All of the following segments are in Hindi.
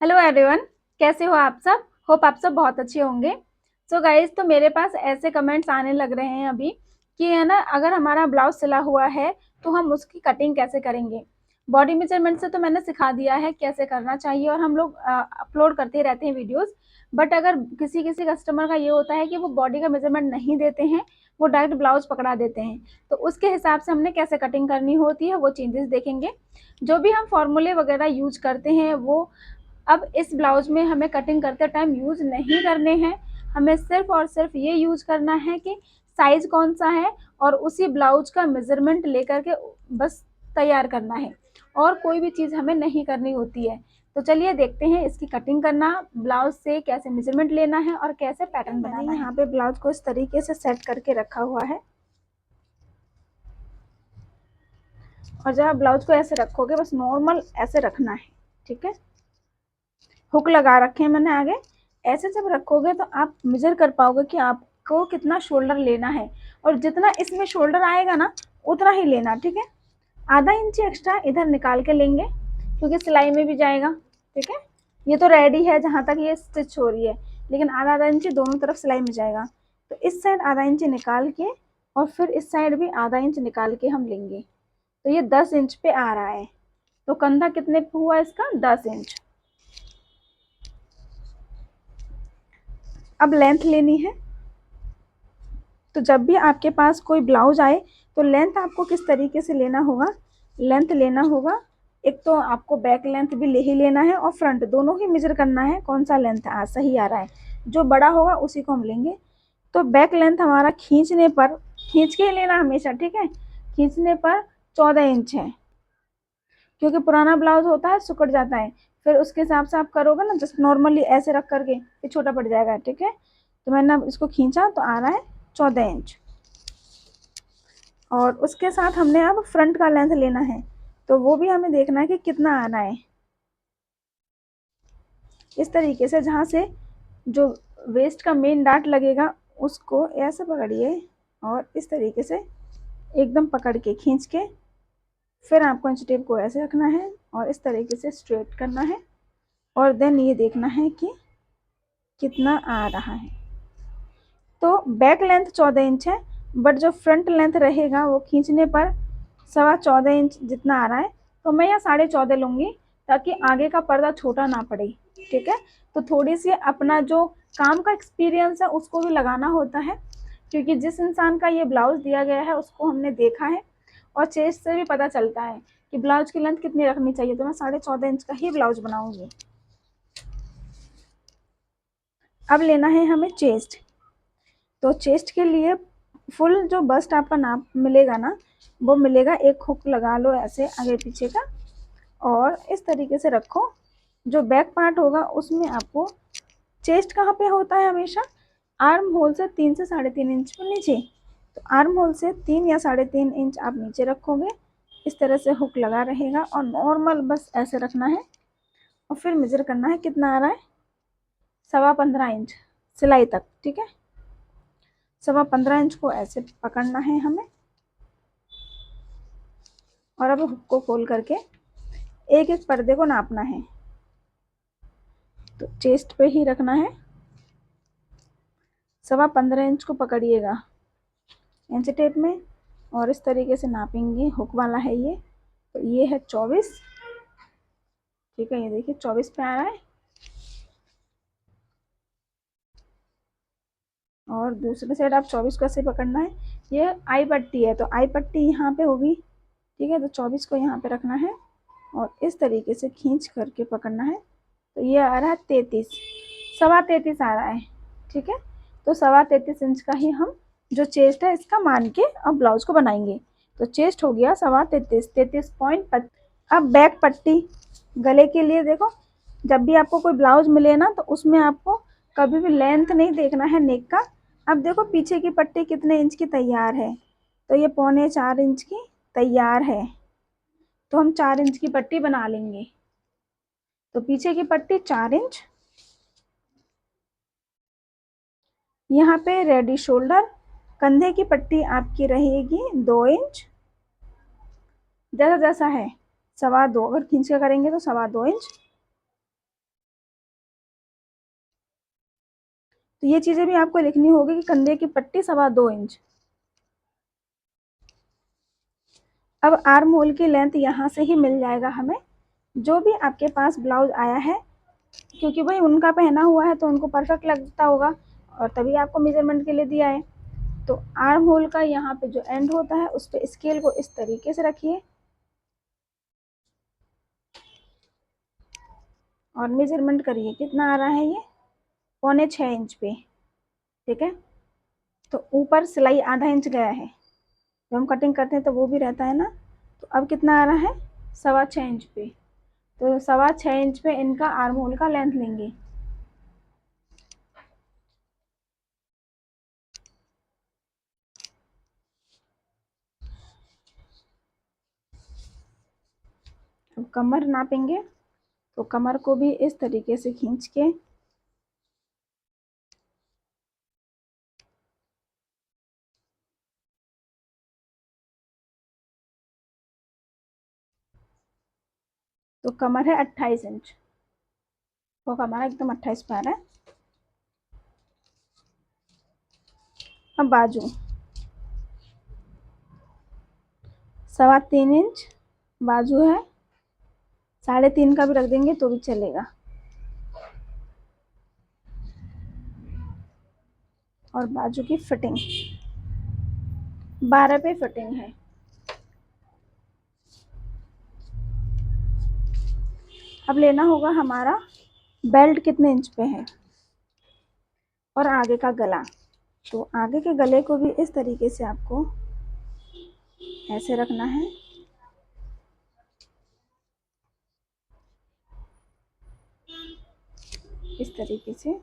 हेलो एवरीवन, कैसे हो आप सब। होप आप सब बहुत अच्छे होंगे। सो गाइज, तो मेरे पास ऐसे कमेंट्स आने लग रहे हैं अभी कि है ना, अगर हमारा ब्लाउज सिला हुआ है तो हम उसकी कटिंग कैसे करेंगे। बॉडी मेजरमेंट से तो मैंने सिखा दिया है कैसे करना चाहिए और हम लोग अपलोड करते रहते हैं वीडियोस। बट अगर किसी किसी कस्टमर का ये होता है कि वो बॉडी का मेजरमेंट नहीं देते हैं, वो डायरेक्ट ब्लाउज पकड़ा देते हैं, तो उसके हिसाब से हमने कैसे कटिंग करनी होती है वो चेंजेस देखेंगे। जो भी हम फॉर्मूले वगैरह यूज करते हैं वो अब इस ब्लाउज में हमें कटिंग करते टाइम यूज नहीं करने हैं। हमें सिर्फ और सिर्फ ये यूज करना है कि साइज कौन सा है और उसी ब्लाउज का मेजरमेंट लेकर के बस तैयार करना है, और कोई भी चीज़ हमें नहीं करनी होती है। तो चलिए देखते हैं इसकी कटिंग करना, ब्लाउज से कैसे मेजरमेंट लेना है और कैसे पैटर्न बनाना है। यहाँ पे ब्लाउज को इस तरीके से सेट करके रखा हुआ है, और जब आप ब्लाउज को ऐसे रखोगे बस नॉर्मल ऐसे रखना है, ठीक है। हुक लगा रखे हैं मैंने आगे। ऐसे जब रखोगे तो आप मेजर कर पाओगे कि आपको कितना शोल्डर लेना है, और जितना इसमें शोल्डर आएगा ना उतना ही लेना, ठीक है। आधा इंच एक्स्ट्रा इधर निकाल के लेंगे क्योंकि सिलाई में भी जाएगा, ठीक है। ये तो रेडी है जहाँ तक ये स्टिच हो रही है, लेकिन आधा आधा इंच दोनों तरफ सिलाई में जाएगा। तो इस साइड आधा इंच निकाल के और फिर इस साइड भी आधा इंच निकाल के हम लेंगे, तो ये 10 इंच पे आ रहा है। तो कंधा कितने पे हुआ इसका, 10 इंच। अब लेंथ लेनी है। तो जब भी आपके पास कोई ब्लाउज आए तो लेंथ आपको किस तरीके से लेना होगा, लेंथ लेना होगा। एक तो आपको बैक लेंथ भी ले ही लेना है और फ्रंट दोनों ही मेजर करना है कौन सा लेंथ सही आ रहा है। जो बड़ा होगा उसी को हम लेंगे। तो बैक लेंथ हमारा खींचने पर, खींच के ही लेना हमेशा, ठीक है। खींचने पर 14 इंच है, क्योंकि पुराना ब्लाउज होता है सुकड़ जाता है, फिर उसके हिसाब से आप करोगे ना, जस्ट नॉर्मली ऐसे रख करके फिर छोटा पड़ जाएगा, ठीक है। तो मैंने अब इसको खींचा तो आ रहा है 14 इंच। और उसके साथ हमने अब फ्रंट का लेंथ लेना है, तो वो भी हमें देखना है कि कितना आना है। इस तरीके से जहाँ से जो वेस्ट का मेन डार्ट लगेगा उसको ऐसे पकड़िए और इस तरीके से एकदम पकड़ के खींच के फिर आपको इंच टेप को ऐसे रखना है और इस तरीके से स्ट्रेट करना है, और देन ये देखना है कि कितना आ रहा है। तो बैक लेंथ 14 इंच है, बट जो फ्रंट लेंथ रहेगा वो खींचने पर 14.25 इंच जितना आ रहा है। तो मैं यहाँ 14.5 लूँगी ताकि आगे का पर्दा छोटा ना पड़े, ठीक है। तो थोड़ी सी अपना जो काम का एक्सपीरियंस है उसको भी लगाना होता है, क्योंकि जिस इंसान का ये ब्लाउज दिया गया है उसको हमने देखा है और चेस्ट से भी पता चलता है कि ब्लाउज की लेंथ कितनी रखनी चाहिए। तो मैं 14.5 इंच का ही ब्लाउज बनाऊंगी। अब लेना है हमें चेस्ट। तो चेस्ट के लिए फुल जो बस्ट आपका नाप मिलेगा ना, वो मिलेगा। एक हुक लगा लो ऐसे आगे पीछे का और इस तरीके से रखो। जो बैक पार्ट होगा उसमें आपको, चेस्ट कहाँ पे होता है हमेशा, आर्म होल से 3 से 3.5 इंच पर नीचे। तो आर्म होल से 3 या 3.5 इंच आप नीचे रखोगे, इस तरह से हुक लगा रहेगा और नॉर्मल बस ऐसे रखना है। और फिर मेजर करना है कितना आ रहा है, 15.25 इंच सिलाई तक, ठीक है। 15.25 इंच को ऐसे पकड़ना है हमें, और अब हुक को खोल करके एक एक पर्दे को नापना है। तो चेस्ट पे ही रखना है, 15.25 इंच को पकड़िएगा इंच टेप में और इस तरीके से नापेंगे। हुक वाला है ये, तो ये है 24, ठीक है। ये देखिए 24 पे आ रहा है। और दूसरे साइड आप 24 को ऐसे पकड़ना है। ये आई पट्टी है तो आई पट्टी यहाँ पे होगी, ठीक है। तो 24 को यहाँ पे रखना है और इस तरीके से खींच करके पकड़ना है। तो ये आ रहा है 33, 33.25 आ रहा है, ठीक है। तो 33.25 इंच का ही हम जो चेस्ट है इसका मान के अब ब्लाउज को बनाएंगे। तो चेस्ट हो गया 33.25, 33.25। अब बैक पट्टी गले के लिए देखो, जब भी आपको कोई ब्लाउज मिले ना तो उसमें आपको कभी भी लेंथ नहीं देखना है नेक का। अब देखो पीछे की पट्टी कितने इंच की तैयार है, तो ये 3.25 इंच की तैयार है। तो हम 4 इंच की पट्टी बना लेंगे। तो पीछे की पट्टी 4 इंच, यहाँ पे रेडी शोल्डर, कंधे की पट्टी आपकी रहेगी 2 इंच, जैसा जैसा है 2.25, अगर खींच के करेंगे तो 2.25 इंच। तो ये चीज़ें भी आपको लिखनी होगी कि कंधे की पट्टी 2.25 इंच। अब आर्म होल की लेंथ यहाँ से ही मिल जाएगा हमें, जो भी आपके पास ब्लाउज आया है, क्योंकि भाई उनका पहना हुआ है तो उनको परफेक्ट लगता होगा और तभी आपको मेजरमेंट के लिए दिया है। तो आर्म होल का यहाँ पे जो एंड होता है उस पर स्केल को इस तरीके से रखिए और मेजरमेंट करिए कितना आ रहा है ये 6.25 इंच पे। ठीक है, तो ऊपर सिलाई आधा इंच गया है, जब हम कटिंग करते हैं तो वो भी रहता है ना। तो अब कितना आ रहा है 6.25 इंच पे। तो 6.25 इंच पे इनका आर्म होल का लेंथ लेंगे। अब कमर नापेंगे, तो कमर को भी इस तरीके से खींच के तो कमर है 28 इंच, तो कमर एकदम 28 पे आ रहा है। अब बाजू 3.25 इंच बाजू है, 3.5 का भी रख देंगे तो भी चलेगा। और बाजू की फिटिंग 12 पे फिटिंग है। अब लेना होगा हमारा बेल्ट कितने इंच पे है और आगे का गला। तो आगे के गले को भी इस तरीके से आपको ऐसे रखना है, इस तरीके से,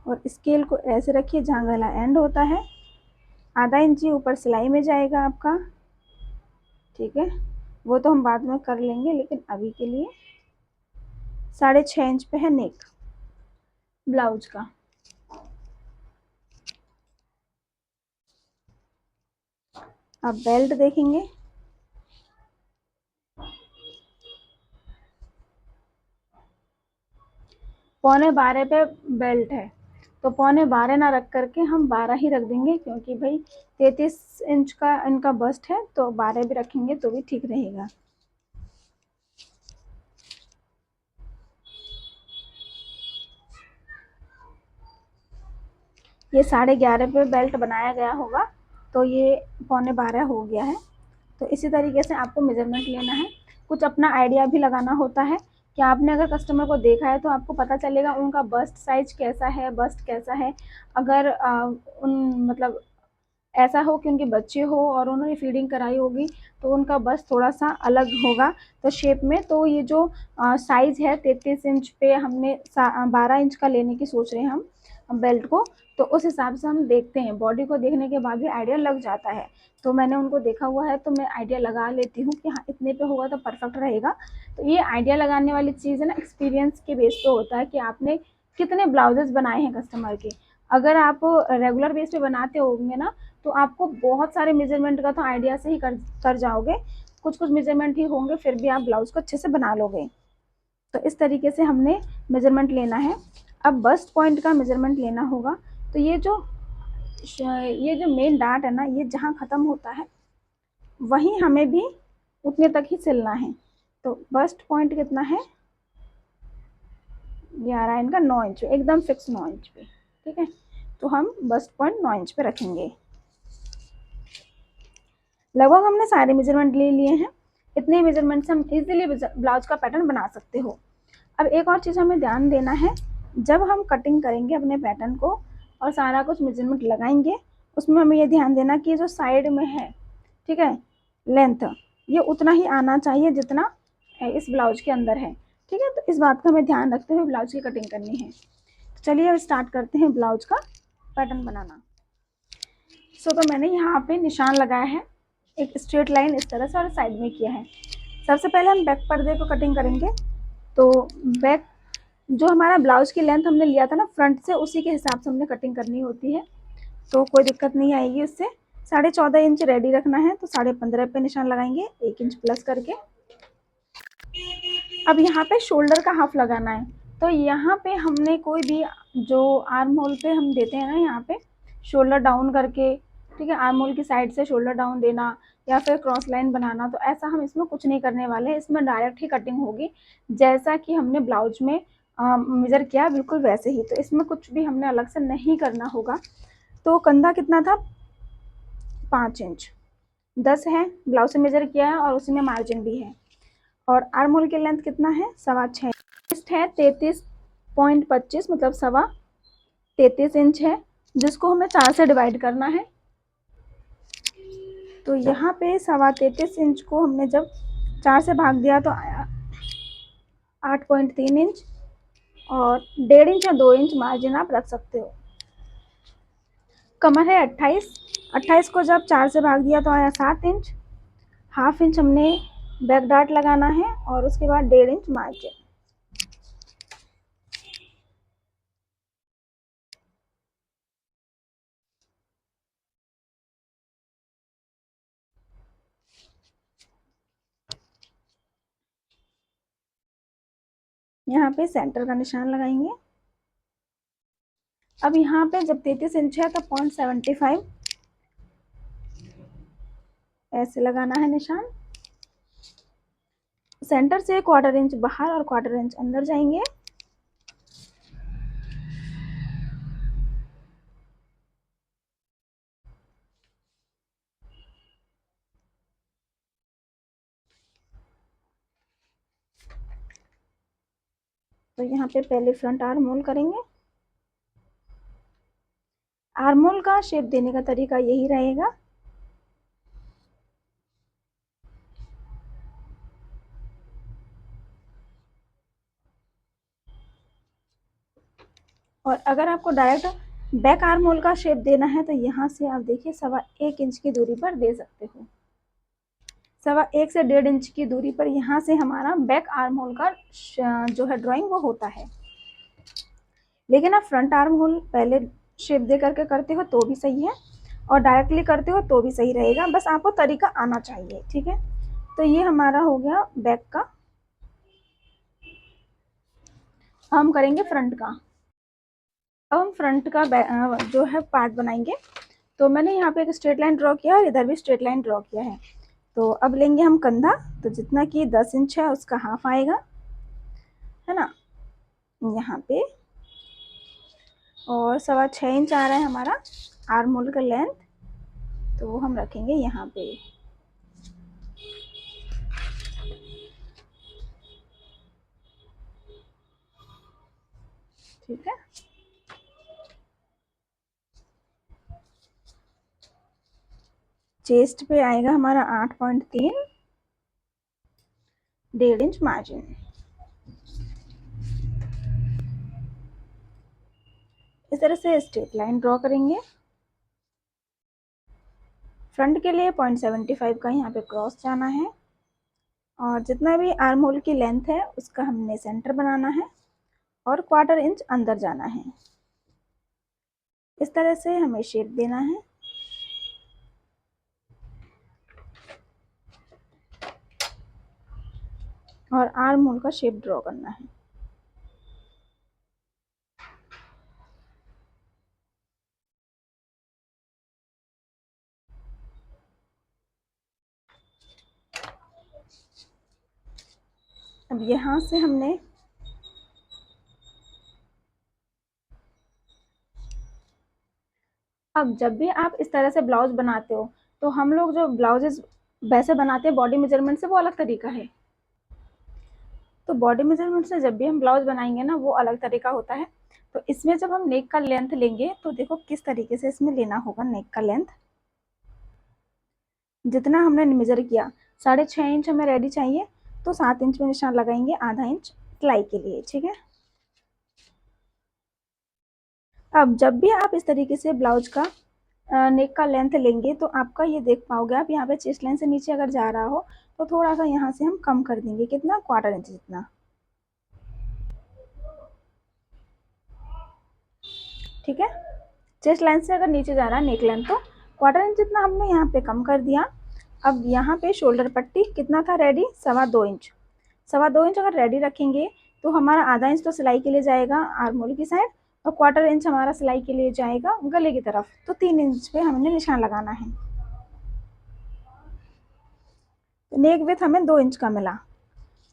और स्केल को ऐसे रखिए जहाँ गला एंड होता है, आधा इंची ऊपर सिलाई में जाएगा आपका। ठीक है, वो तो हम बाद में कर लेंगे, लेकिन अभी के लिए 6.5 इंच पे है नेक ब्लाउज का। अब बेल्ट देखेंगे, पौने 12 पे बेल्ट है, तो पौने 12 ना रख करके हम 12 ही रख देंगे, क्योंकि भाई 33 इंच का इनका बस्ट है, तो 12 भी रखेंगे तो भी ठीक रहेगा। ये 11.5 पे बेल्ट बनाया गया होगा, तो ये पौने 12 हो गया है। तो इसी तरीके से आपको मेजरमेंट लेना है, कुछ अपना आइडिया भी लगाना होता है कि आपने अगर कस्टमर को देखा है तो आपको पता चलेगा उनका बस्ट साइज कैसा है, बस्ट कैसा है। अगर उन मतलब ऐसा हो कि उनके बच्चे हो और उन्होंने फीडिंग कराई होगी तो उनका बस थोड़ा सा अलग होगा तो शेप में। तो ये जो साइज़ है 33 इंच पे हमने 12 इंच का लेने की सोच रहे हैं हम बेल्ट को, तो उस हिसाब से हम देखते हैं, बॉडी को देखने के बाद भी आइडिया लग जाता है। तो मैंने उनको देखा हुआ है तो मैं आइडिया लगा लेती हूँ कि हाँ इतने पे होगा तो परफेक्ट रहेगा। तो ये आइडिया लगाने वाली चीज़ है ना, एक्सपीरियंस के बेस पे होता है कि आपने कितने ब्लाउजेस बनाए हैं कस्टमर के। अगर आप रेगुलर बेस पे बनाते होंगे ना तो आपको बहुत सारे मेजरमेंट का तो आइडिया से ही कर जाओगे, कुछ कुछ मेजरमेंट ही होंगे फिर भी आप ब्लाउज को अच्छे से बना लोगे। तो इस तरीके से हमने मेजरमेंट लेना है। अब बस्ट पॉइंट का मेजरमेंट लेना होगा, तो ये जो मेन डार्ट है ना, ये जहाँ ख़त्म होता है वहीं हमें भी उतने तक ही सिलना है। तो बस्ट पॉइंट कितना है, ये आ रहा है इनका 9 इंच, एकदम फिक्स 9 इंच पे। ठीक है, तो हम बस्ट पॉइंट 9 इंच पे रखेंगे। लगभग हमने सारे मेजरमेंट ले लिए हैं, इतने मेजरमेंट से हम इजीली ब्लाउज का पैटर्न बना सकते हो। अब एक और चीज़ हमें ध्यान देना है, जब हम कटिंग करेंगे अपने पैटर्न को और सारा कुछ मेजरमेंट लगाएंगे, उसमें हमें ये ध्यान देना कि जो साइड में है, ठीक है, लेंथ ये उतना ही आना चाहिए जितना इस ब्लाउज के अंदर है। ठीक है, तो इस बात का हमें ध्यान रखते हुए ब्लाउज की कटिंग करनी है। तो चलिए अब स्टार्ट करते हैं ब्लाउज का पैटर्न बनाना। तो मैंने यहाँ पे निशान लगाया है, एक स्ट्रेट लाइन इस तरह से और साइड में किया है। सबसे पहले हम बैक पर्दे को कटिंग करेंगे। तो बैक जो हमारा ब्लाउज की लेंथ हमने लिया था ना फ्रंट से, उसी के हिसाब से हमने कटिंग करनी होती है, तो कोई दिक्कत नहीं आएगी उससे। 14.5 इंच रेडी रखना है, तो 15.5 पे निशान लगाएंगे 1 इंच प्लस करके। अब यहाँ पे शोल्डर का हाफ लगाना है, तो यहाँ पे हमने कोई भी जो आर्म होल पे हम देते हैं ना, यहाँ पे शोल्डर डाउन करके, ठीक है, आर्म होल की साइड से शोल्डर डाउन देना या फिर क्रॉस लाइन बनाना, तो ऐसा हम इसमें कुछ नहीं करने वाले हैं। इसमें डायरेक्ट ही कटिंग होगी जैसा कि हमने ब्लाउज में मेजर किया बिल्कुल वैसे ही। तो इसमें कुछ भी हमने अलग से नहीं करना होगा। तो कंधा कितना था, 5 इंच, 10 है, ब्लाउज से मेजर किया है और उसी में मार्जिन भी है। और आर्म होल की लेंथ कितना है, 6.25 चेस्ट है 33.25, मतलब 33 इंच है, जिसको हमें 4 से डिवाइड करना है। तो यहाँ पे 33 इंच को हमने जब 4 से भाग दिया तो आया 8.3 इंच, और 1.5 इंच या 2 इंच मार्जिन आप रख सकते हो। कमर है 28 को जब 4 से भाग दिया तो आया 7 इंच, हाफ इंच हमने बैक डार्ट लगाना है और उसके बाद 1.5 इंच मार्जिन। यहाँ पे सेंटर का निशान लगाएंगे। अब यहाँ पे जब 33 इंच है तो 0.75 ऐसे लगाना है निशान। सेंटर से 1/4 इंच बाहर और 1/4 इंच अंदर जाएंगे। तो यहाँ पे पहले फ्रंट आर्म होल करेंगे। आर्म होल का शेप देने का तरीका यही रहेगा। और अगर आपको डायरेक्ट बैक आर्म होल का शेप देना है तो यहाँ से आप देखिए 1.25 इंच की दूरी पर दे सकते हो। 1.25 से 1.5 इंच की दूरी पर यहाँ से हमारा बैक आर्म होल का जो है ड्राइंग वो होता है। लेकिन आप फ्रंट आर्म होल पहले शेप दे करके करते हो तो भी सही है, और डायरेक्टली करते हो तो भी सही रहेगा, बस आपको तरीका आना चाहिए, ठीक है। तो ये हमारा हो गया बैक का। हम करेंगे फ्रंट का। अब हम फ्रंट का जो है पार्ट बनाएंगे। तो मैंने यहाँ पे एक स्ट्रेट लाइन ड्रॉ किया और इधर भी स्ट्रेट लाइन ड्रॉ किया है। तो अब लेंगे हम कंधा, तो जितना कि 10 इंच है उसका हाफ आएगा, है ना, यहाँ पे। और 6.25 इंच आ रहा है हमारा आर्म होल का लेंथ, तो हम रखेंगे यहाँ पे। ठीक है। चेस्ट पे आएगा हमारा 8.3, 1.5 इंच मार्जिन। इस तरह से स्ट्रेट लाइन ड्रॉ करेंगे। फ्रंट के लिए 0.75 का यहाँ पे क्रॉस जाना है, और जितना भी आर्म होल की लेंथ है उसका हमने सेंटर बनाना है और 1/4 इंच अंदर जाना है। इस तरह से हमें शेप देना है। और आर्म होल का शेप ड्रॉ करना है। अब यहाँ से हमने अब जब भी आप इस तरह से ब्लाउज बनाते हो तो हम लोग जो ब्लाउजेस वैसे बनाते हैं बॉडी मेजरमेंट से, वो अलग तरीका है। तो बॉडी मेजरमेंट से जब भी हम ब्लाउज बनाएंगे ना वो अलग तरीका होता है। तो इसमें जब हम नेक का लेंथ लेंगे तो देखो किस तरीके से इसमें लेना होगा नेक का लेंथ। जितना हमने मेजर किया 6.5 इंच हमें रेडी चाहिए, तो 7 इंच में निशान लगाएंगे, आधा इंच सिलाई के लिए, ठीक है। अब जब भी आप इस तरीके से ब्लाउज का नेक का लेंथ लेंगे तो आपका ये देख पाओगे आप यहाँ पे चेस्ट लाइन से नीचे अगर जा रहा हो तो थोड़ा सा यहाँ से हम कम कर देंगे, कितना, 1/4 इंच जितना, ठीक है। चेस्ट लाइन से अगर नीचे जा रहा है नेक लेंथ तो 1/4 इंच जितना हमने यहाँ पे कम कर दिया। अब यहाँ पे शोल्डर पट्टी कितना था रेडी, 2.25 इंच। 2.25 इंच अगर रेडी रखेंगे तो हमारा आधा इंच तो सिलाई के लिए जाएगा आर्मोल की साइड, और 1/4 इंच हमारा सिलाई के लिए जाएगा गले की तरफ। तो 3 इंच पे हमने निशान लगाना है। तो नेक विथ हमें 2 इंच का मिला,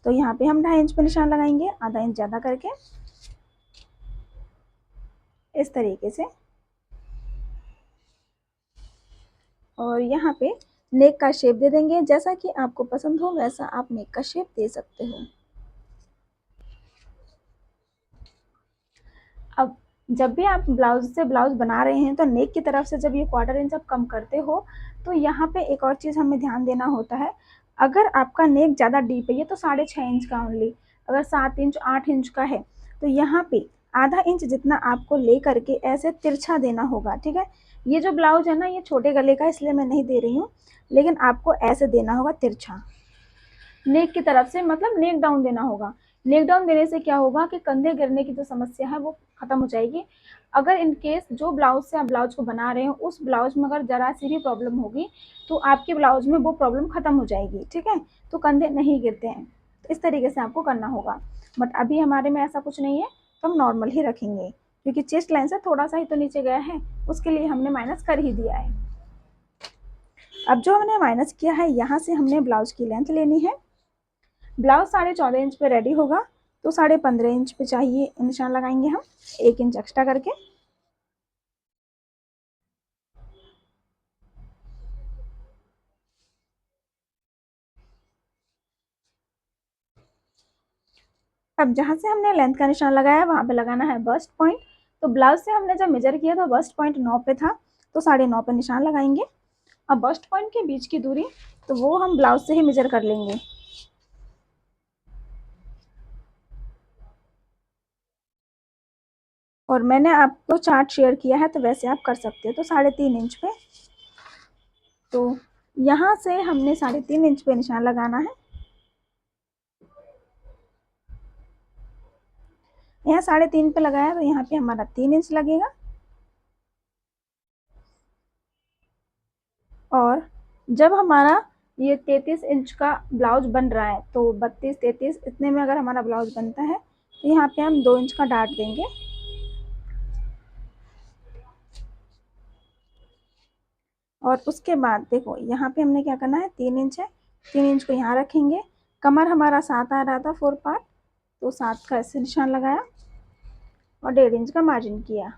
तो यहाँ पे हम 2.5 इंच पे निशान लगाएंगे, आधा इंच ज़्यादा करके इस तरीके से। और यहाँ पे नेक का शेप दे देंगे, जैसा कि आपको पसंद हो वैसा आप नेक का शेप दे सकते हो। अब जब भी आप ब्लाउज से ब्लाउज बना रहे हैं तो नेक की तरफ से जब ये 1/4 इंच आप कम करते हो, तो यहाँ पे एक और चीज़ हमें ध्यान देना होता है। अगर आपका नेक ज़्यादा डीप है, ये तो 6.5 इंच का ओनली, अगर 7 इंच 8 इंच का है तो यहाँ पे आधा इंच जितना आपको ले करके ऐसे तिरछा देना होगा, ठीक है। ये जो ब्लाउज है ना, ये छोटे गले का इसलिए मैं नहीं दे रही हूँ, लेकिन आपको ऐसे देना होगा तिरछा नेक की तरफ से, मतलब नेक डाउन देना होगा। नेक डाउन देने से क्या होगा कि कंधे गिरने की जो समस्या है वो खत्म हो जाएगी। अगर इन केस जो ब्लाउज से आप ब्लाउज को बना रहे हो उस ब्लाउज में अगर जरा सी भी प्रॉब्लम होगी तो आपके ब्लाउज में वो प्रॉब्लम खत्म हो जाएगी, ठीक है। तो कंधे नहीं गिरते हैं, तो इस तरीके से आपको करना होगा। बट अभी हमारे में ऐसा कुछ नहीं है, तो हम नॉर्मल ही रखेंगे, क्योंकि चेस्ट लाइन से थोड़ा सा ही तो नीचे गया है, उसके लिए हमने माइनस कर ही दिया है। अब जो हमने माइनस किया है, यहाँ से हमने ब्लाउज की लेंथ लेनी है। ब्लाउज 14.5 इंच पे रेडी होगा, तो 15.5 इंच पे चाहिए निशान लगाएंगे हम 1 इंच एक्स्ट्रा करके। अब जहाँ से हमने लेंथ का निशान लगाया वहाँ पे लगाना है बस्ट पॉइंट। तो ब्लाउज से हमने जब मेजर किया तो बस्ट पॉइंट 9 पे था, तो 9.5 पे निशान लगाएंगे। अब बस्ट पॉइंट के बीच की दूरी तो वो हम ब्लाउज से ही मेजर कर लेंगे। और मैंने आपको चार्ट शेयर किया है, तो वैसे आप कर सकते हो। तो 3.5 इंच पे, तो यहाँ से हमने 3.5 इंच पे निशान लगाना है। यहाँ 3.5 पे लगाया तो यहाँ पे हमारा 3 इंच लगेगा। और जब हमारा ये 33 इंच का ब्लाउज बन रहा है, तो 32 33 इतने में अगर हमारा ब्लाउज बनता है, तो यहाँ पे हम 2 इंच का डाट देंगे। और उसके बाद देखो यहाँ पे हमने क्या करना है, 3 इंच है, 3 इंच को यहाँ रखेंगे। कमर हमारा 7 आ रहा था 4 पार्ट, तो 7 का ऐसे निशान लगाया और 1.5 इंच का मार्जिन किया।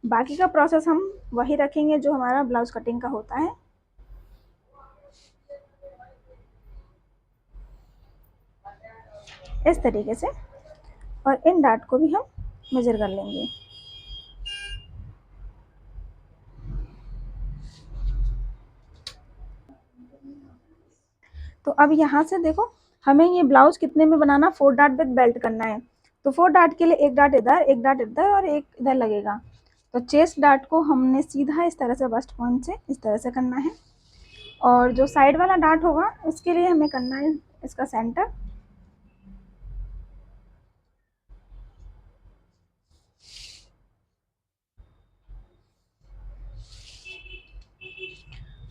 बाकी का प्रोसेस हम वही रखेंगे जो हमारा ब्लाउज कटिंग का होता है। इस तरीके से, और इन डाट को भी हम मेजर कर लेंगे। तो अब यहाँ से देखो हमें ये ब्लाउज कितने में बनाना, 4 डाट विद बेल्ट करना है। तो 4 डाट के लिए एक डाट इधर, एक डाट इधर और एक इधर लगेगा। तो चेस्ट डाट को हमने सीधा इस तरह से बस्ट पॉइंट से इस तरह से करना है, और जो साइड वाला डाट होगा उसके लिए हमें करना है इसका सेंटर।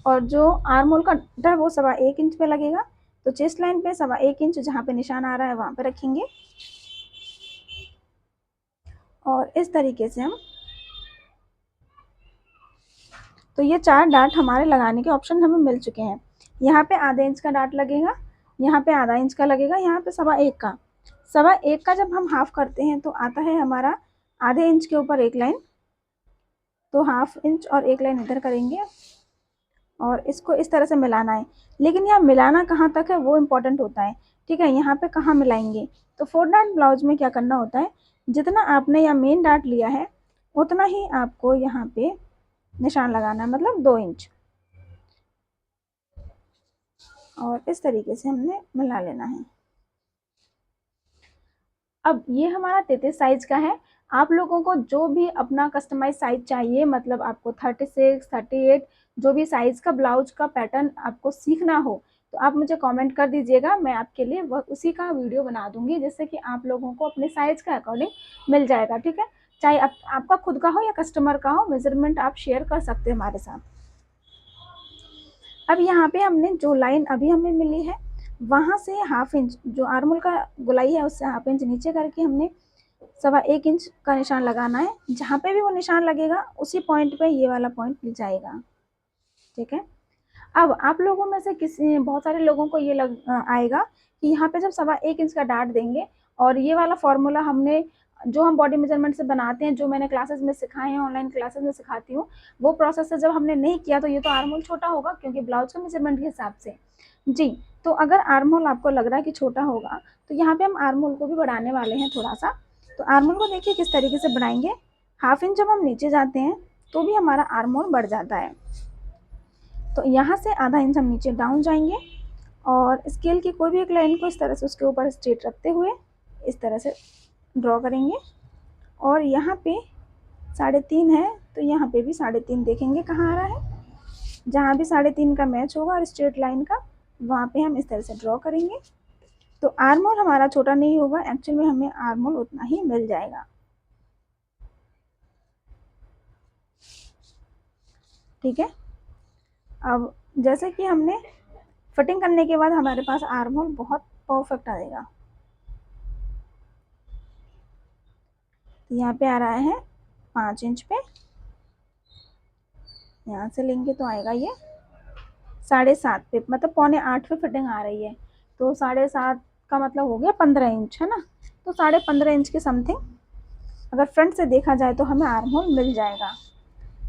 और जो आर्म होल का डाट है वो 1.25 इंच पे लगेगा। तो चेस्ट लाइन पे 1.25 इंच जहाँ पे निशान आ रहा है वहाँ पे रखेंगे। और इस तरीके से हम, तो ये 4 डाट हमारे लगाने के ऑप्शन हमें मिल चुके हैं। यहाँ पे आधे इंच का डाट लगेगा, यहाँ पे आधा इंच का लगेगा, यहाँ पे 1.25 का। 1.25 का जब हम हाफ करते हैं तो आता है हमारा आधे इंच के ऊपर एक लाइन, तो 1/2 इंच और एक लाइन इधर करेंगे और इसको इस तरह से मिलाना है। लेकिन यहाँ मिलाना कहाँ तक है वो इम्पोर्टेंट होता है, ठीक है। यहाँ पे कहाँ मिलाएंगे, तो 4 डाट ब्लाउज में क्या करना होता है, जितना आपने यहाँ मेन डाट लिया है उतना ही आपको यहाँ पे निशान लगाना है, मतलब 2 इंच। और इस तरीके से हमने मिला लेना है। अब ये हमारा 33 साइज का है। आप लोगों को जो भी अपना कस्टमाइज साइज चाहिए, मतलब आपको 36 38 जो भी साइज का ब्लाउज का पैटर्न आपको सीखना हो, तो आप मुझे कमेंट कर दीजिएगा, मैं आपके लिए वह उसी का वीडियो बना दूंगी, जिससे कि आप लोगों को अपने साइज का अकॉर्डिंग मिल जाएगा, ठीक है। चाहे आपका खुद का हो या कस्टमर का हो, मेजरमेंट आप शेयर कर सकते हैं हमारे साथ। अब यहाँ पे हमने जो लाइन अभी हमें मिली है वहाँ से हाफ इंच जो आर्मोल का गोलाई है उससे हाफ इंच नीचे करके हमने 1.25 इंच का निशान लगाना है। जहाँ पे भी वो निशान लगेगा उसी पॉइंट पे ये वाला पॉइंट मिल जाएगा। ठीक है। अब आप लोगों में से किसी बहुत सारे लोगों को ये आएगा कि यहाँ पे जब 1.25 इंच का डार्ट देंगे और ये वाला फॉर्मूला हमने जो हम बॉडी मेजरमेंट से बनाते हैं, जो मैंने क्लासेस में सिखाए हैं, ऑनलाइन क्लासेस में सिखाती हूँ, वो प्रोसेस से जब हमने नहीं किया तो ये तो आर्म होल छोटा होगा क्योंकि ब्लाउज के मेजरमेंट के हिसाब से। जी, तो अगर आर्म होल आपको लग रहा है कि छोटा होगा तो यहाँ पे हम आर्म होल को भी बढ़ाने वाले हैं थोड़ा सा। तो आर्म होल को देखिए किस तरीके से बढ़ाएंगे। हाफ इंच जब हम नीचे जाते हैं तो भी हमारा आर्म होल बढ़ जाता है। तो यहाँ से आधा इंच हम नीचे डाउन जाएंगे और स्केल की कोई भी एक लाइन को इस तरह से उसके ऊपर स्ट्रेट रखते हुए इस तरह से ड्रॉ करेंगे। और यहाँ पे 3.5 है तो यहाँ पे भी 3.5 देखेंगे कहाँ आ रहा है। जहाँ भी 3.5 का मैच होगा और स्ट्रेट लाइन का, वहाँ पे हम इस तरह से ड्रॉ करेंगे। तो आर्म होल हमारा छोटा नहीं होगा, एक्चुअल में हमें आर्म होल उतना ही मिल जाएगा। ठीक है। अब जैसे कि हमने फिटिंग करने के बाद हमारे पास आर्म होल बहुत परफेक्ट आएगा। तो यहाँ पे आ रहा है 5 इंच पे, यहाँ से लेंगे तो आएगा ये 7.5 पे, मतलब 7.75 पे फिटिंग आ रही है। तो 7.5 का मतलब हो गया 15 इंच, है ना। तो 15.5 इंच के समथिंग अगर फ्रंट से देखा जाए तो हमें आर्म होल मिल जाएगा।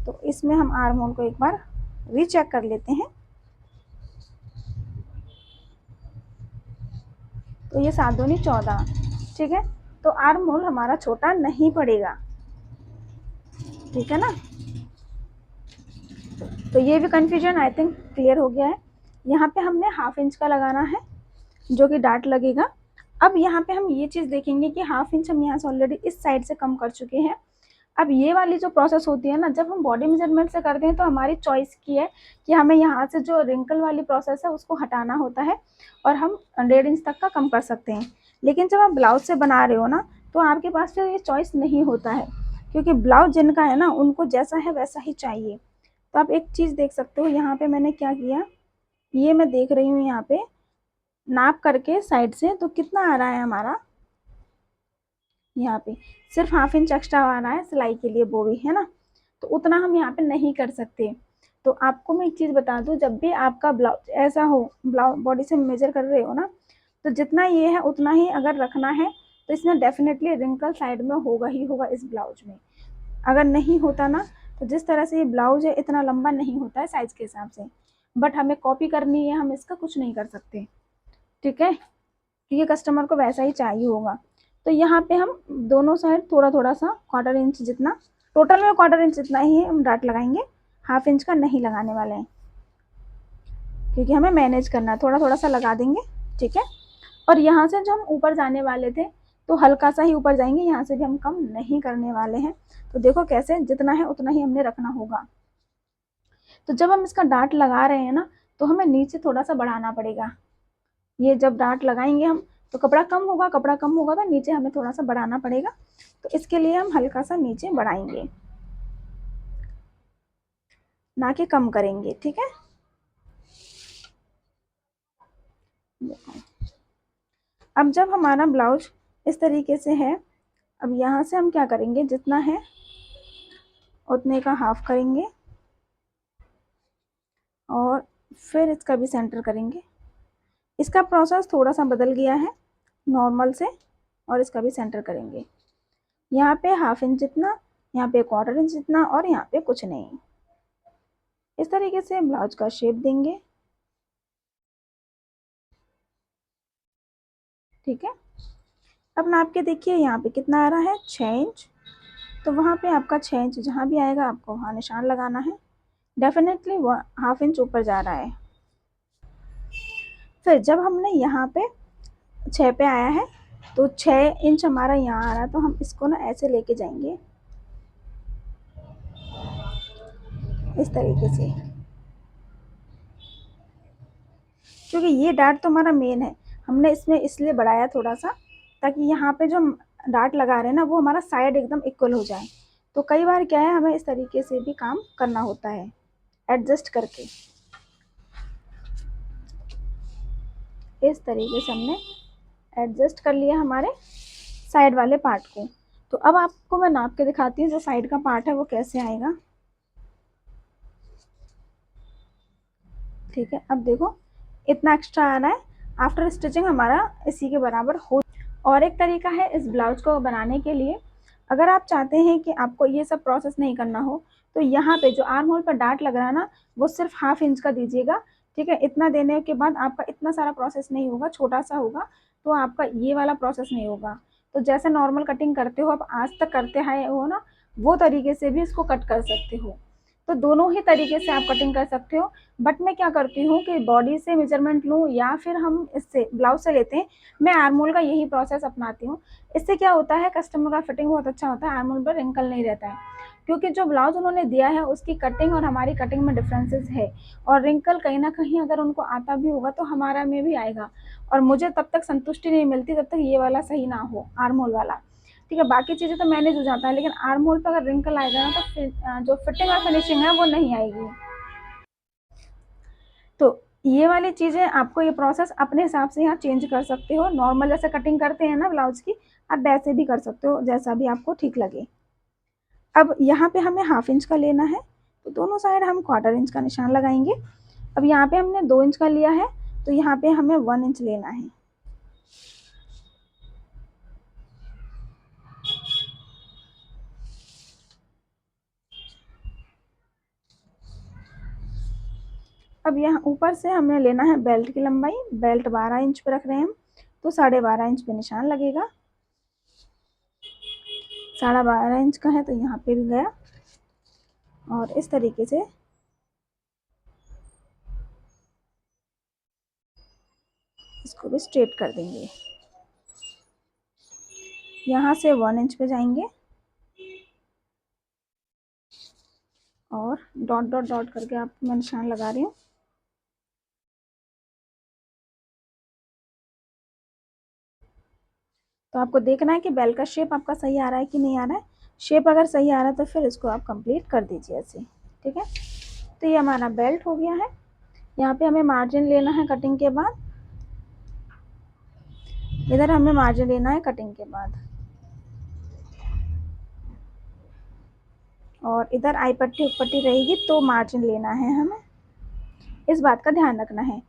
तो इसमें हम आर्म होल को एक बार रीचेक कर लेते हैं। तो ये 7 दूनी 14, ठीक है। तो आर्म होल हमारा छोटा नहीं पड़ेगा, ठीक है ना। तो ये भी कन्फ्यूजन आई थिंक क्लियर हो गया है। यहाँ पे हमने हाफ इंच का लगाना है जो कि डार्ट लगेगा। अब यहाँ पे हम ये चीज़ देखेंगे कि हाफ इंच हम यहाँ से ऑलरेडी इस साइड से कम कर चुके हैं। अब ये वाली जो प्रोसेस होती है ना, जब हम बॉडी मेजरमेंट से करते हैं तो हमारी चॉइस की है कि हमें यहाँ से जो रिंकल वाली प्रोसेस है उसको हटाना होता है और हम 1.5 इंच तक का कम कर सकते हैं। लेकिन जब आप ब्लाउज से बना रहे हो ना तो आपके पास फिर ये चॉइस नहीं होता है, क्योंकि ब्लाउज जिनका है ना उनको जैसा है वैसा ही चाहिए। तो आप एक चीज़ देख सकते हो, यहाँ पे मैंने क्या किया, ये मैं देख रही हूँ यहाँ पे नाप करके साइड से तो कितना आ रहा है हमारा, यहाँ पे सिर्फ हाफ इंच एक्स्ट्रा आ रहा है सिलाई के लिए, वो भी है ना। तो उतना हम यहाँ पे नहीं कर सकते। तो आपको मैं एक चीज़ बता दूँ, जब भी आपका ब्लाउज ऐसा हो, ब्लाउज बॉडी से मेजर कर रहे हो ना, तो जितना ये है उतना ही अगर रखना है तो इसमें डेफिनेटली रिंकल साइड में होगा ही होगा इस ब्लाउज में। अगर नहीं होता ना तो जिस तरह से ये ब्लाउज है इतना लंबा नहीं होता है साइज के हिसाब से, बट हमें कॉपी करनी है, हम इसका कुछ नहीं कर सकते, ठीक है, क्योंकि कस्टमर को वैसा ही चाहिए होगा। तो यहाँ पे हम दोनों साइड थोड़ा थोड़ा सा 1/4 इंच जितना, टोटल में 1/4 इंच जितना ही हम डार्ट लगाएंगे, हाफ इंच का नहीं लगाने वाले हैं क्योंकि हमें मैनेज करना है, थोड़ा थोड़ा सा लगा देंगे, ठीक है। और यहाँ से जो हम ऊपर जाने वाले थे तो हल्का सा ही ऊपर जाएंगे, यहाँ से भी हम कम नहीं करने वाले हैं। तो देखो कैसे, जितना है उतना ही हमने रखना होगा। तो जब हम इसका डार्ट लगा रहे हैं ना तो हमें नीचे थोड़ा सा बढ़ाना पड़ेगा। ये जब डार्ट लगाएंगे हम तो कपड़ा कम होगा तो नीचे हमें थोड़ा सा बढ़ाना पड़ेगा। तो इसके लिए हम हल्का सा नीचे बढ़ाएंगे, ना कि कम करेंगे, ठीक है। अब जब हमारा ब्लाउज इस तरीके से है, अब यहाँ से हम क्या करेंगे, जितना है उतने का हाफ करेंगे और फिर इसका भी सेंटर करेंगे। इसका प्रोसेस थोड़ा सा बदल गया है नॉर्मल से, और इसका भी सेंटर करेंगे। यहाँ पे हाफ इंच जितना, यहाँ पे 1/4 इंच जितना, और यहाँ पे कुछ नहीं। इस तरीके से ब्लाउज का शेप देंगे, ठीक है। अब नाप के देखिए यहाँ पे कितना आ रहा है, 6 इंच। तो वहाँ पे आपका 6 इंच जहाँ भी आएगा आपको वहाँ निशान लगाना है। डेफिनेटली वो हाफ इंच ऊपर जा रहा है। फिर जब हमने यहाँ पे 6 पे आया है तो 6 इंच हमारा यहाँ आ रहा है, तो हम इसको ना ऐसे लेके जाएंगे इस तरीके से, क्योंकि ये डार्ट तो हमारा मेन है, हमने इसमें इसलिए बढ़ाया थोड़ा सा ताकि यहाँ पे जो डार्ट लगा रहे हैं ना वो हमारा साइड एकदम इक्वल हो जाए। तो कई बार क्या है, हमें इस तरीके से भी काम करना होता है एडजस्ट करके। इस तरीके से हमने एडजस्ट कर लिया हमारे साइड वाले पार्ट को। तो अब आपको मैं नाप के दिखाती हूँ जो साइड का पार्ट है वो कैसे आएगा। ठीक है, अब देखो इतना एक्स्ट्रा आ रहा है। आफ्टर स्टिचिंग हमारा इसी के बराबर हो। और एक तरीका है इस ब्लाउज को बनाने के लिए, अगर आप चाहते हैं कि आपको ये सब प्रोसेस नहीं करना हो तो यहाँ पे जो आर्म होल पर डार्ट लग रहा है ना, वो सिर्फ 1/2 इंच का दीजिएगा। ठीक है, इतना देने के बाद आपका इतना सारा प्रोसेस नहीं होगा, छोटा सा होगा, तो आपका ये वाला प्रोसेस नहीं होगा। तो जैसे नॉर्मल कटिंग करते हो आप आज तक करते आए हो ना, वो तरीके से भी इसको कट कर सकते हो। तो दोनों ही तरीके से आप कटिंग कर सकते हो। बट मैं क्या करती हूँ कि बॉडी से मेजरमेंट लूँ या फिर हम इससे ब्लाउज से लेते हैं, मैं आर्म होल का यही प्रोसेस अपनाती हूँ। इससे क्या होता है, कस्टमर का फिटिंग बहुत अच्छा होता है, आर्म होल पर रिंकल नहीं रहता है। क्योंकि जो ब्लाउज उन्होंने दिया है उसकी कटिंग और हमारी कटिंग में डिफरेंसेस है, और रिंकल कहीं ना कहीं अगर उनको आता भी होगा तो हमारा में भी आएगा, और मुझे तब तक संतुष्टि नहीं मिलती जब तक ये वाला सही ना हो, आर्म होल वाला। ठीक है, बाकी चीज़ें तो मैनेज हो जाता है, लेकिन आर्म होल पर अगर रिंकल आएगा ना तो फिर जो फिटिंग और फिनिशिंग है वो नहीं आएगी। तो ये वाली चीज़ें आपको ये प्रोसेस अपने हिसाब से यहाँ चेंज कर सकते हो। नॉर्मल जैसे कटिंग करते हैं ना ब्लाउज की, आप वैसे भी कर सकते हो, जैसा भी आपको ठीक लगे। अब यहाँ पे हमें 1/2 इंच का लेना है, तो दोनों साइड हम 1/4 इंच का निशान लगाएंगे। अब यहाँ पे हमने 2 इंच का लिया है, तो यहाँ पे हमें 1 इंच लेना है। अब यहाँ ऊपर से हमें लेना है बेल्ट की लंबाई। बेल्ट 12 इंच पे रख रहे हैं हम, तो 12.5 इंच पे निशान लगेगा। 12.5 इंच का है तो यहाँ पे भी गया, और इस तरीके से इसको भी स्ट्रेट कर देंगे। यहाँ से 1 इंच पे जाएंगे और डॉट डॉट डॉट करके आपको मैं निशान लगा रही हूँ। तो आपको देखना है कि बेल का शेप आपका सही आ रहा है कि नहीं आ रहा है। शेप अगर सही आ रहा है तो फिर इसको आप कंप्लीट कर दीजिए ऐसे। ठीक है, तो ये हमारा बेल्ट हो गया है। यहाँ पे हमें मार्जिन लेना है कटिंग के बाद, इधर हमें मार्जिन लेना है कटिंग के बाद, और इधर आई पट्टी उपट्टी रहेगी तो मार्जिन लेना है हमें, इस बात का ध्यान रखना है।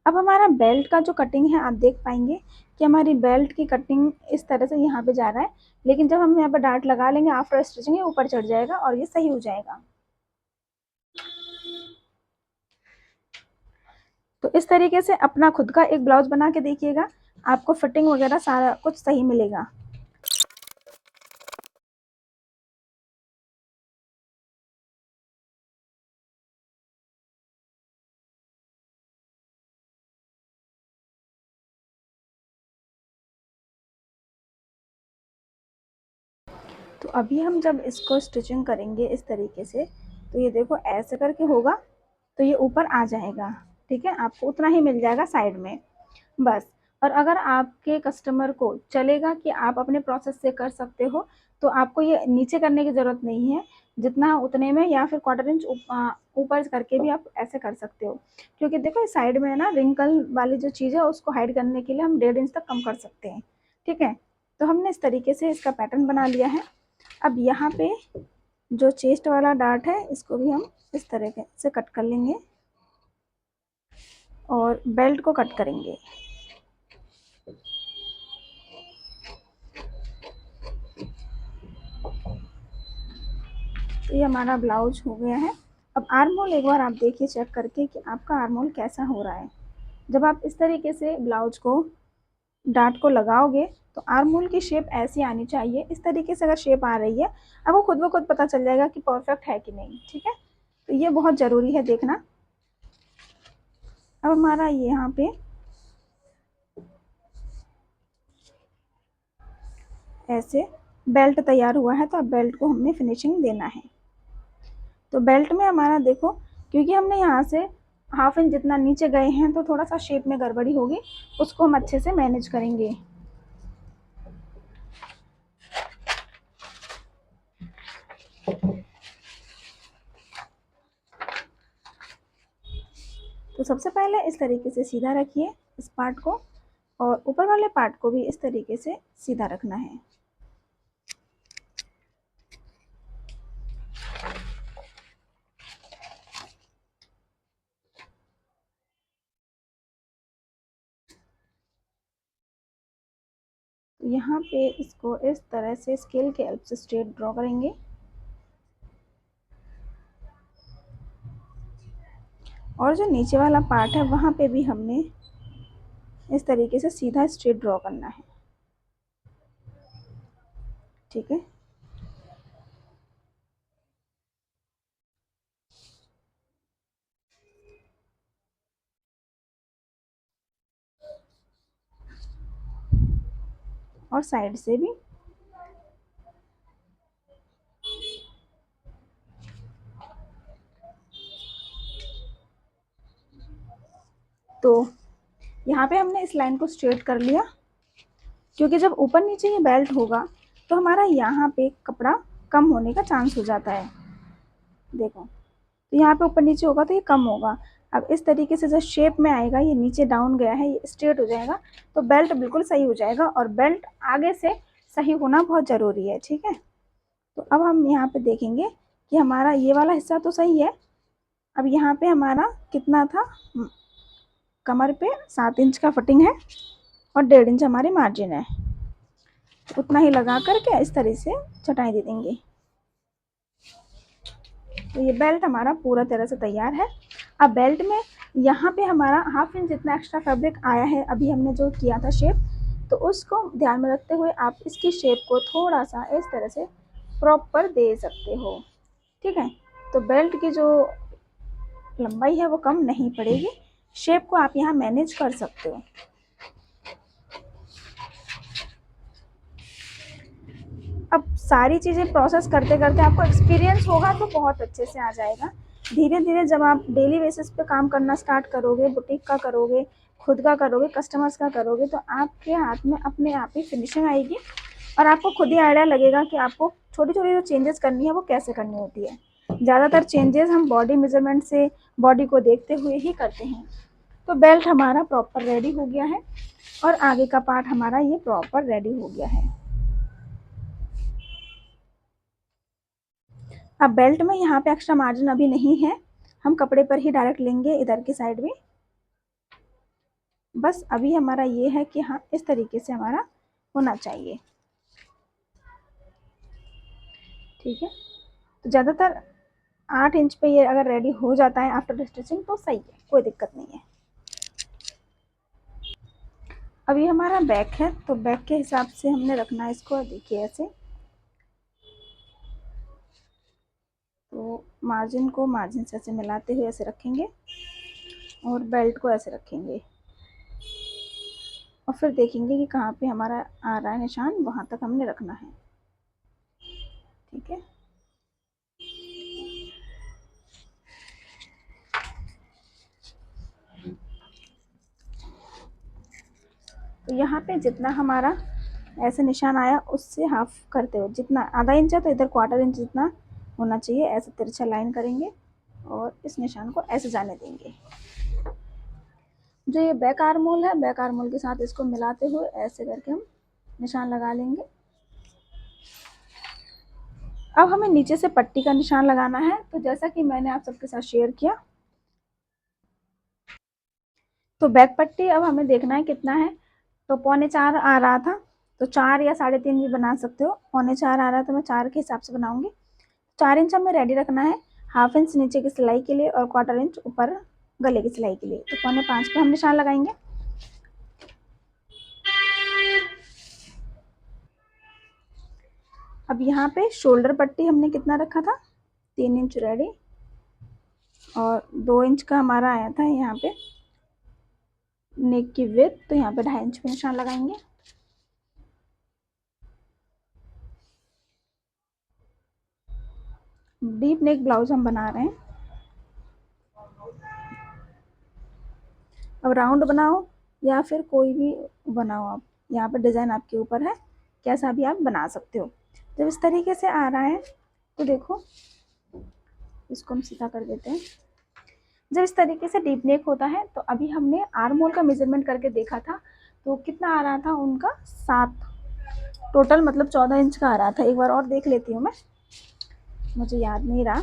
अब हमारा बेल्ट का जो कटिंग है आप देख पाएंगे कि हमारी बेल्ट की कटिंग इस तरह से यहाँ पे जा रहा है, लेकिन जब हम यहाँ पर डार्ट लगा लेंगे आफ्टर स्टिचिंग ये ऊपर चढ़ जाएगा और ये सही हो जाएगा। तो इस तरीके से अपना खुद का एक ब्लाउज बना के देखिएगा, आपको फिटिंग वगैरह सारा कुछ सही मिलेगा। तो अभी हम जब इसको स्टिचिंग करेंगे इस तरीके से, तो ये देखो ऐसे करके होगा तो ये ऊपर आ जाएगा। ठीक है, आपको उतना ही मिल जाएगा साइड में बस। और अगर आपके कस्टमर को चलेगा कि आप अपने प्रोसेस से कर सकते हो, तो आपको ये नीचे करने की ज़रूरत नहीं है, जितना उतने में या फिर 1/4 इंच ऊपर करके भी आप ऐसे कर सकते हो। क्योंकि देखो इस साइड में है ना रिंकल वाली जो चीज़ है उसको हाइड करने के लिए हम 1.5 इंच तक कम कर सकते हैं। ठीक है, तो हमने इस तरीके से इसका पैटर्न बना लिया है। अब यहाँ पे जो चेस्ट वाला डार्ट है इसको भी हम इस तरीके से कट कर लेंगे और बेल्ट को कट करेंगे। तो ये हमारा ब्लाउज हो गया है। अब आर्म होल एक बार आप देखिए चेक करके कि आपका आर्म होल कैसा हो रहा है। जब आप इस तरीके से ब्लाउज को डार्ट को लगाओगे तो आर्म होल की शेप ऐसी आनी चाहिए। इस तरीके से अगर शेप आ रही है आपको खुद ब खुद पता चल जाएगा कि परफेक्ट है कि नहीं। ठीक है, तो ये बहुत ज़रूरी है देखना। अब हमारा ये यहाँ पे ऐसे बेल्ट तैयार हुआ है, तो अब बेल्ट को हमने फिनिशिंग देना है। तो बेल्ट में हमारा देखो, क्योंकि हमने यहाँ से 1/2 इंच जितना नीचे गए हैं तो थोड़ा सा शेप में गड़बड़ी होगी, उसको हम अच्छे से मैनेज करेंगे। तो सबसे पहले इस तरीके से सीधा रखिए, इस पार्ट को, और ऊपर वाले पार्ट को भी इस तरीके से सीधा रखना है। यहाँ पे इसको इस तरह से स्केल के हेल्प से स्ट्रेट ड्रॉ करेंगे। और जो नीचे वाला पार्ट है वहाँ पे भी हमने इस तरीके से सीधा स्ट्रेट ड्रॉ करना है। ठीक है, और साइड से भी। तो यहाँ पे हमने इस लाइन को स्ट्रेट कर लिया, क्योंकि जब ऊपर नीचे ये बेल्ट होगा तो हमारा यहाँ पे कपड़ा कम होने का चांस हो जाता है। देखो, तो यहाँ पे ऊपर नीचे होगा तो ये कम होगा। अब इस तरीके से जब शेप में आएगा, ये नीचे डाउन गया है, ये स्ट्रेट हो जाएगा, तो बेल्ट बिल्कुल सही हो जाएगा। और बेल्ट आगे से सही होना बहुत ज़रूरी है। ठीक है, तो अब हम यहाँ पे देखेंगे कि हमारा ये वाला हिस्सा तो सही है। अब यहाँ पे हमारा कितना था, कमर पे 7 इंच का फिटिंग है और 1.5 इंच हमारी मार्जिन है। उतना ही लगा करके इस तरह से चटाई दे देंगे। तो ये बेल्ट हमारा पूरा तरह से तैयार है। अब बेल्ट में यहाँ पे हमारा 1/2 इंच जितना एक्स्ट्रा फैब्रिक आया है, अभी हमने जो किया था शेप, तो उसको ध्यान में रखते हुए आप इसकी शेप को थोड़ा सा इस तरह से प्रॉपर दे सकते हो। ठीक है, तो बेल्ट की जो लंबाई है वो कम नहीं पड़ेगी, शेप को आप यहाँ मैनेज कर सकते हो। अब सारी चीज़ें प्रोसेस करते करते आपको एक्सपीरियंस होगा तो बहुत अच्छे से आ जाएगा। धीरे धीरे जब आप डेली बेसिस पे काम करना स्टार्ट करोगे, बुटीक का करोगे, खुद का करोगे, कस्टमर्स का करोगे, तो आपके हाथ में अपने आप ही फिनिशिंग आएगी और आपको खुद ही आइडिया लगेगा कि आपको छोटी छोटी जो चेंजेस करनी है वो कैसे करनी होती है। ज़्यादातर चेंजेस हम बॉडी मेजरमेंट से, बॉडी को देखते हुए ही करते हैं। तो बेल्ट हमारा प्रॉपर रेडी हो गया है और आगे का पार्ट हमारा ये प्रॉपर रेडी हो गया है। अब बेल्ट में यहाँ पे एक्स्ट्रा मार्जिन अभी नहीं है, हम कपड़े पर ही डायरेक्ट लेंगे इधर की साइड में। बस अभी हमारा ये है कि हाँ, इस तरीके से हमारा होना चाहिए। ठीक है, तो ज़्यादातर 8 इंच पे ये अगर रेडी हो जाता है आफ्टर स्टिचिंग तो सही है, कोई दिक्कत नहीं है। अब ये हमारा बैक है, तो बैक के हिसाब से हमने रखना है इसको। देखिए ऐसे, तो मार्जिन को मार्जिन से ऐसे मिलाते हुए ऐसे रखेंगे और बेल्ट को ऐसे रखेंगे और फिर देखेंगे कि कहाँ पे हमारा आ रहा है निशान, वहाँ तक हमने रखना है। ठीक है, तो यहाँ पे जितना हमारा ऐसे निशान आया उससे हाफ करते हो, जितना आधा इंच है तो इधर 1/4 इंच जितना होना चाहिए, ऐसे तिरछा लाइन करेंगे और इस निशान को ऐसे जाने देंगे। जो ये बैक आर्म होल है, बैक आर्म होल के साथ इसको मिलाते हुए ऐसे करके हम निशान लगा लेंगे। अब हमें नीचे से पट्टी का निशान लगाना है, तो जैसा कि मैंने आप सबके साथ शेयर किया, तो बैक पट्टी अब हमें देखना है कितना है। तो 3.25 आ रहा था, तो 4 या 3.5 भी बना सकते हो। 3.25 आ रहा है तो मैं 4 के हिसाब से बनाऊंगी। 4 इंच हमें रेडी रखना है, 1/2 इंच नीचे की सिलाई के लिए और 1/4 इंच ऊपर गले की सिलाई के लिए। तो 4.25 पे हम निशान लगाएंगे। अब यहाँ पे शोल्डर पट्टी हमने कितना रखा था, 3 इंच रेडी, और 2 इंच का हमारा आया था यहाँ पे नेक की विड्थ, तो यहाँ पे 2.5 इंच पे निशान लगाएंगे। डीप नेक ब्लाउज हम बना रहे हैं। अब राउंड बनाओ या फिर कोई भी बनाओ, आप यहाँ पे डिज़ाइन आपके ऊपर है, कैसा भी आप बना सकते हो। जब इस तरीके से आ रहा है तो देखो, इसको हम सीधा कर देते हैं। जब इस तरीके से डीप नेक होता है तो अभी हमने आर्म होल का मेजरमेंट करके देखा था, तो कितना आ रहा था उनका 7, टोटल मतलब 14 इंच का आ रहा था। एक बार और देख लेती हूँ मैं, मुझे याद नहीं रहा।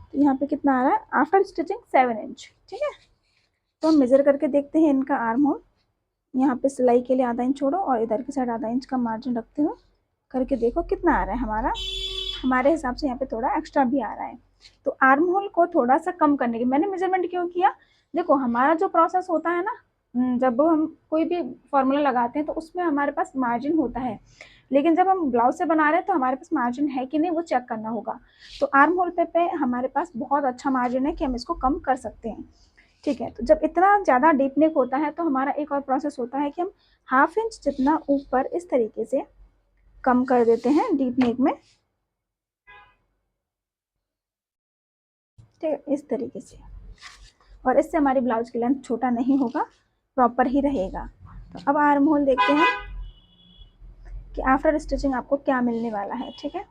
तो यहाँ पे कितना आ रहा है आफ्टर स्टिचिंग 7 इंच। ठीक है, तो हम मेजर करके देखते हैं इनका आर्म होल। यहाँ पे सिलाई के लिए आधा इंच छोड़ो और इधर की साइड आधा इंच का मार्जिन रखते हो, करके देखो कितना आ रहा है हमारा। हमारे हिसाब से यहाँ पे थोड़ा एक्स्ट्रा भी आ रहा है। तो आर्म होल को थोड़ा सा कम करने की मैंने मेजरमेंट क्यों किया, देखो हमारा जो प्रोसेस होता है ना, जब हम कोई भी फॉर्मूला लगाते हैं तो उसमें हमारे पास मार्जिन होता है, लेकिन जब हम ब्लाउज से बना रहे हैं तो हमारे पास मार्जिन है कि नहीं वो चेक करना होगा। तो आर्म होल पे हमारे पास बहुत अच्छा मार्जिन है कि हम इसको कम कर सकते हैं। ठीक है, तो जब इतना ज़्यादा डीप नेक होता है तो हमारा एक और प्रोसेस होता है कि हम 1/2 इंच जितना ऊपर इस तरीके से कम कर देते हैं डीप नेक में। ठीक है, इस तरीके से, और इससे हमारी ब्लाउज की लेंथ छोटा नहीं होगा, प्रॉपर ही रहेगा। तो अब आर्म होल देखते हैं कि आफ्टर स्टिचिंग आपको क्या मिलने वाला है। ठीक है,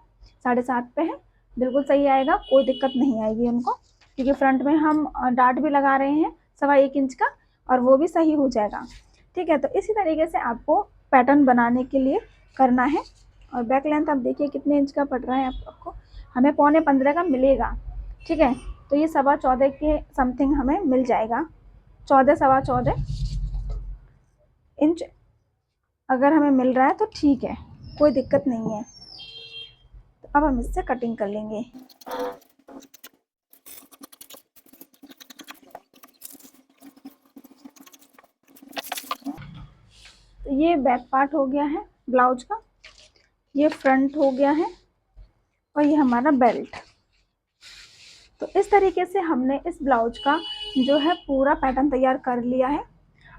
7.5 पे है, बिल्कुल सही आएगा, कोई दिक्कत नहीं आएगी उनको, क्योंकि फ्रंट में हम डार्ट भी लगा रहे हैं 1.25 इंच का, और वो भी सही हो जाएगा। ठीक है, तो इसी तरीके से आपको पैटर्न बनाने के लिए करना है। और बैक लेंथ आप देखिए कितने इंच का पड़ रहा है आपको, हमें 15.25 का मिलेगा। ठीक है, तो ये 14.25 के समथिंग हमें मिल जाएगा, 14 इंच अगर हमें मिल रहा है तो ठीक है, कोई दिक्कत नहीं है। तो अब हम इससे कटिंग कर लेंगे। तो ये बैक पार्ट हो गया है ब्लाउज का, ये फ्रंट हो गया है, और ये हमारा बेल्ट। तो इस तरीके से हमने इस ब्लाउज का जो है पूरा पैटर्न तैयार कर लिया है।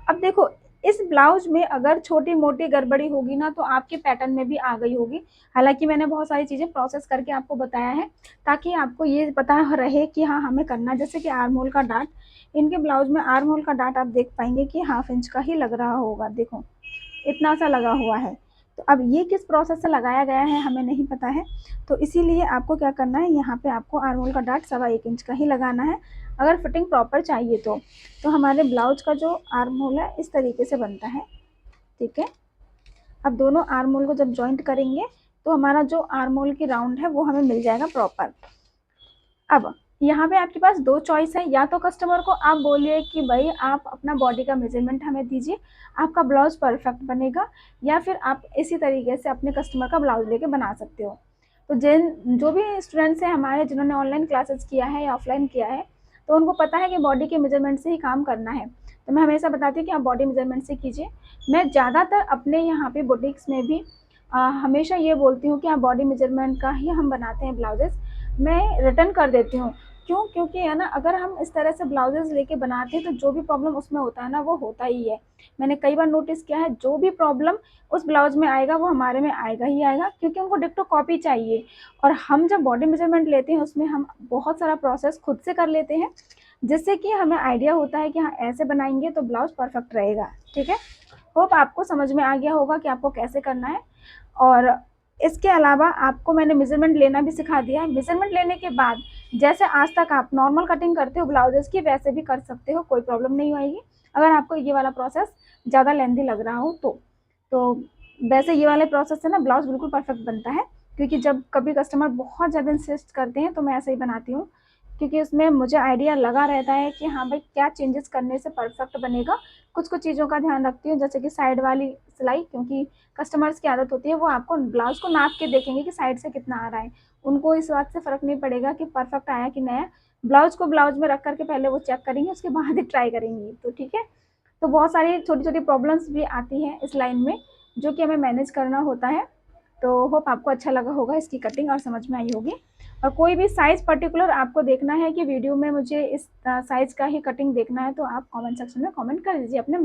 अब देखो इस ब्लाउज में अगर छोटी मोटी गड़बड़ी होगी ना तो आपके पैटर्न में भी आ गई होगी। हालांकि मैंने बहुत सारी चीज़ें प्रोसेस करके आपको बताया है ताकि आपको ये पता रहे कि हाँ हमें करना। जैसे कि आर्म होल का डार्ट, इनके ब्लाउज में आर्म होल का डार्ट आप देख पाएंगे कि 1/2 इंच का ही लग रहा होगा, देखो इतना सा लगा हुआ है। तो अब ये किस प्रोसेस से लगाया गया है हमें नहीं पता है, तो इसीलिए आपको क्या करना है, यहाँ पे आपको आर्म होल का डार्ट 1.25 इंच का ही लगाना है अगर फिटिंग प्रॉपर चाहिए तो हमारे ब्लाउज का जो आर्म होल है इस तरीके से बनता है। ठीक है, अब दोनों आर्म होल को जब जॉइंट करेंगे तो हमारा जो आर्म होल की राउंड है वो हमें मिल जाएगा प्रॉपर। अब यहाँ पे आपके पास 2 चॉइस है, या तो कस्टमर को आप बोलिए कि भाई आप अपना बॉडी का मेजरमेंट हमें दीजिए, आपका ब्लाउज परफेक्ट बनेगा, या फिर आप इसी तरीके से अपने कस्टमर का ब्लाउज लेके बना सकते हो। तो जो भी स्टूडेंट्स हैं हमारे जिन्होंने ऑनलाइन क्लासेस किया है या ऑफलाइन किया है, तो उनको पता है कि बॉडी के मेजरमेंट से ही काम करना है। तो मैं हमेशा बताती हूँ कि आप बॉडी मेजरमेंट से कीजिए। मैं ज़्यादातर अपने यहाँ पे बुटीक्स में भी हमेशा ये बोलती हूँ कि आप बॉडी मेजरमेंट का ही हम बनाते हैं ब्लाउजेस, मैं रिटर्न कर देती हूँ। क्यों, क्योंकि है ना अगर हम इस तरह से ब्लाउजेस लेके बनाते हैं तो जो भी प्रॉब्लम उसमें होता है ना वो होता ही है। मैंने कई बार नोटिस किया है, जो भी प्रॉब्लम उस ब्लाउज में आएगा वो हमारे में आएगा ही आएगा, क्योंकि उनको डिक्टो कॉपी चाहिए। और हम जब बॉडी मेजरमेंट लेते हैं उसमें हम बहुत सारा प्रोसेस खुद से कर लेते हैं, जिससे कि हमें आइडिया होता है कि हाँ ऐसे बनाएंगे तो ब्लाउज परफेक्ट रहेगा। ठीक है, होप आपको समझ में आ गया होगा कि आपको कैसे करना है। और इसके अलावा आपको मैंने मेजरमेंट लेना भी सिखा दिया है। मेजरमेंट लेने के बाद जैसे आज तक आप नॉर्मल कटिंग करते हो ब्लाउजेस की, वैसे भी कर सकते हो, कोई प्रॉब्लम नहीं आएगी। अगर आपको ये वाला प्रोसेस ज़्यादा लेंथी लग रहा हो तो वैसे ये वाले प्रोसेस से ना ब्लाउज बिल्कुल परफेक्ट बनता है। क्योंकि जब कभी कस्टमर बहुत ज़्यादा इंसिस्ट करते हैं तो मैं ऐसे ही बनाती हूँ, क्योंकि उसमें मुझे आइडिया लगा रहता है कि हाँ भाई क्या चेंजेस करने से परफेक्ट बनेगा। कुछ कुछ चीज़ों का ध्यान रखती हूँ, जैसे कि साइड वाली सिलाई, क्योंकि कस्टमर्स की आदत होती है वो आपको ब्लाउज को नाप के देखेंगे कि साइड से कितना आ रहा है, उनको इस बात से फ़र्क नहीं पड़ेगा कि परफेक्ट आया कि नहीं। ब्लाउज को ब्लाउज में रख करके पहले वो चेक करेंगे, उसके बाद ही ट्राई करेंगी। तो ठीक है, तो बहुत सारी छोटी छोटी प्रॉब्लम्स भी आती हैं इस लाइन में जो कि हमें मैनेज करना होता है। तो होप आपको अच्छा लगा होगा इसकी कटिंग और समझ में आई होगी। और कोई भी साइज़ पर्टिकुलर आपको देखना है कि वीडियो में मुझे इस साइज़ का ही कटिंग देखना है तो आप कमेंट सेक्शन में कमेंट कर दीजिए अपने